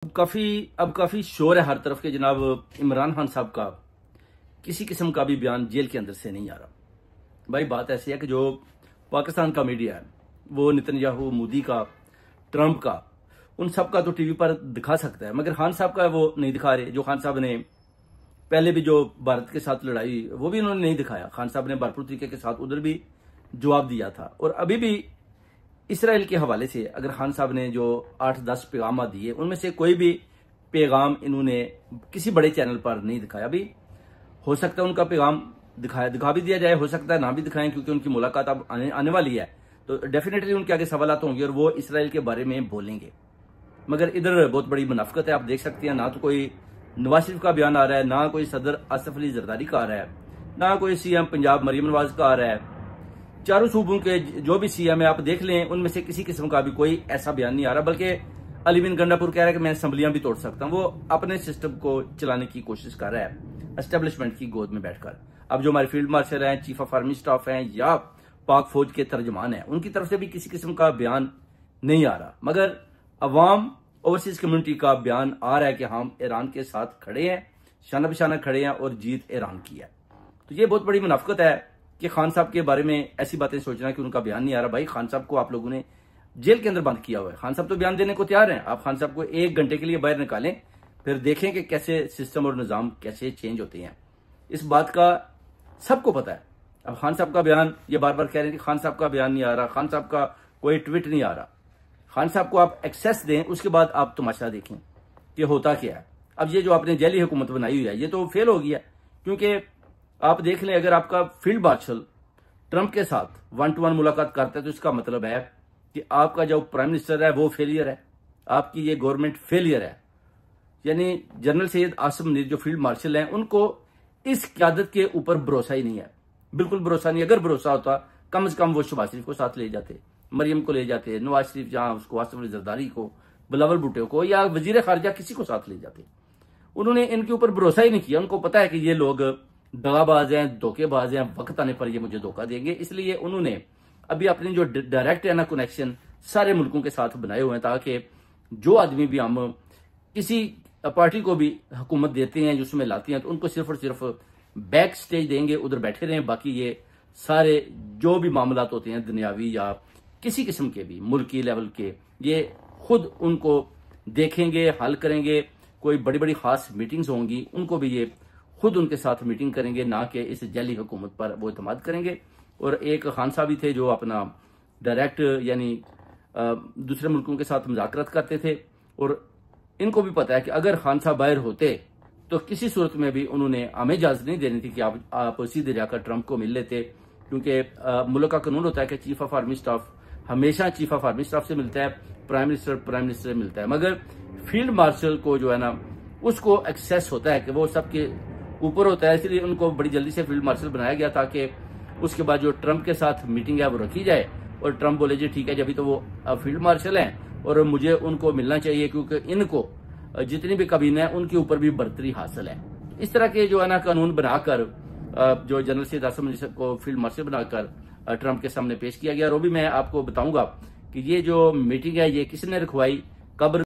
अब काफी शोर है हर तरफ के जनाब इमरान खान साहब का किसी किस्म का भी बयान जेल के अंदर से नहीं आ रहा। भाई बात ऐसी है कि जो पाकिस्तान का मीडिया है वो नेतन्याहू, मोदी का, ट्रंप का, उन सब का तो टीवी पर दिखा सकता है, मगर खान साहब का वो नहीं दिखा रहे। जो खान साहब ने पहले भी जो भारत के साथ लड़ाई वो भी उन्होंने नहीं दिखाया। खान साहब ने भरपूर तरीके के साथ उधर भी जवाब दिया था। और अभी भी इसराइल के हवाले से अगर खान साहब ने जो 8-10 पैगाम दिए उनमें से कोई भी पैगाम इन्होंने किसी बड़े चैनल पर नहीं दिखाया। अभी हो सकता है उनका पैगाम दिखा भी दिया जाए, हो सकता है ना भी दिखाएं, क्योंकि उनकी मुलाकात अब आने वाली है, तो डेफिनेटली उनके आगे सवालात होंगे और वो इसराइल के बारे में बोलेंगे। मगर इधर बहुत बड़ी मुनाफिकत है, आप देख सकते हैं। ना तो कोई नवाज शरीफ का बयान आ रहा है, ना कोई सदर आसिफ अली जरदारी का आ रहा है, ना कोई सीएम पंजाब मरियम नवाज का आ रहा है। चारों सूबों के जो भी सीएम है आप देख लें, उनमें से किसी किस्म का भी कोई ऐसा बयान नहीं आ रहा। बल्कि अली बिन गंडापुर कह रहा है कि मैं असम्बलियां भी तोड़ सकता हूं। वो अपने सिस्टम को चलाने की कोशिश कर रहा है एस्टेब्लिशमेंट की गोद में बैठकर। अब जो हमारे फील्ड मार्शल हैं, चीफ ऑफ आर्मी स्टाफ हैं या पाक फौज के तर्जमान हैं, उनकी तरफ से भी किसी किस्म का बयान नहीं आ रहा। मगर अवाम, ओवरसीज कम्युनिटी का बयान आ रहा है कि हम ईरान के साथ खड़े हैं, शाना बिशाना खड़े हैं और जीत ईरान की है। तो ये बहुत बड़ी मुनाफिकत है कि खान साहब के बारे में ऐसी बातें सोचना कि उनका बयान नहीं आ रहा। भाई खान साहब को आप लोगों ने जेल के अंदर बंद किया हुआ है। खान साहब तो बयान देने को तैयार हैं। आप खान साहब को 1 घंटे के लिए बाहर निकालें, फिर देखें कि कैसे सिस्टम और निजाम कैसे चेंज होते हैं। इस बात का सबको पता है। अब खान साहब का बयान, ये बार बार कह रहे हैं कि खान साहब का बयान नहीं आ रहा, खान साहब का कोई ट्वीट नहीं आ रहा। खान साहब को आप एक्सेस दें, उसके बाद आप तमाशा देखें कि होता क्या है। अब ये जो आपने जैली हुकूमत बनाई हुई है ये तो फेल हो गया, क्योंकि आप देख लें, अगर आपका फील्ड मार्शल ट्रंप के साथ 1-to-1 मुलाकात करता है तो इसका मतलब है कि आपका जो प्राइम मिनिस्टर है वो फेलियर है, आपकी ये गवर्नमेंट फेलियर है। यानी जनरल सैयद आसिम मुनीर जो फील्ड मार्शल हैं, उनको इस क्यादत के ऊपर भरोसा ही नहीं है, बिल्कुल भरोसा नहीं। अगर भरोसा होता कम से कम वो शहबाज शरीफ को साथ ले जाते, मरियम को ले जाते, नवाज शरीफ जहां उसको, आसिफ अली जरदारी को, बिलावल भुट्टो को या वजीर खारजा किसी को साथ ले जाते। उन्होंने इनके ऊपर भरोसा ही नहीं किया। उनको पता है कि ये लोग दगाबाज हैं, धोखेबाज हैं, वक्त आने पर ये मुझे धोखा देंगे। इसलिए उन्होंने अभी अपनी जो डायरेक्ट है ना कनेक्शन सारे मुल्कों के साथ बनाए हुए हैं, ताकि जो आदमी भी हम किसी पार्टी को भी हुकूमत देते हैं, जिसमें लाते हैं, तो उनको सिर्फ और सिर्फ बैक स्टेज देंगे, उधर बैठे रहें। बाकी ये सारे जो भी मामला होते हैं दुनियावी या किसी किस्म के भी मुल्की लेवल के, ये खुद उनको देखेंगे, हल करेंगे। कोई बड़ी बड़ी खास मीटिंग्स होंगी, उनको भी ये खुद उनके साथ मीटिंग करेंगे, ना कि इस जैली हुकूमत पर वो इतमाद करेंगे। और एक खान साहब भी थे जो अपना डायरेक्ट यानी दूसरे मुल्कों के साथ मुज़ाकरात करते थे, और इनको भी पता है कि अगर खान साहब बाहर होते तो किसी सूरत में भी उन्होंने हमें इजाजत नहीं देनी थी कि आप सीधे जाकर ट्रंप को मिल लेते, क्योंकि मुल्क का कानून होता है कि चीफ ऑफ आर्मी स्टाफ हमेशा चीफ ऑफ आर्मी स्टाफ से मिलता है, प्राइम मिनिस्टर से मिलता है। मगर फील्ड मार्शल को जो है ना उसको एक्सेस होता है कि वो सबके ऊपर होता है, इसलिए उनको बड़ी जल्दी से फील्ड मार्शल बनाया गया ताकि उसके बाद जो ट्रंप के साथ मीटिंग है वो रखी जाए और ट्रंप बोले जी ठीक है, जब भी तो वो फील्ड मार्शल हैं और मुझे उनको मिलना चाहिए, क्योंकि इनको जितनी भी काबीना है उनके ऊपर भी बर्तरी हासिल है। इस तरह के जो है ना कानून बनाकर जो जनरल सैयद आसिम मुनीर को फील्ड मार्शल बनाकर ट्रंप के सामने पेश किया गया। और वो भी मैं आपको बताऊंगा कि ये जो मीटिंग है ये किसने रखवाई, कब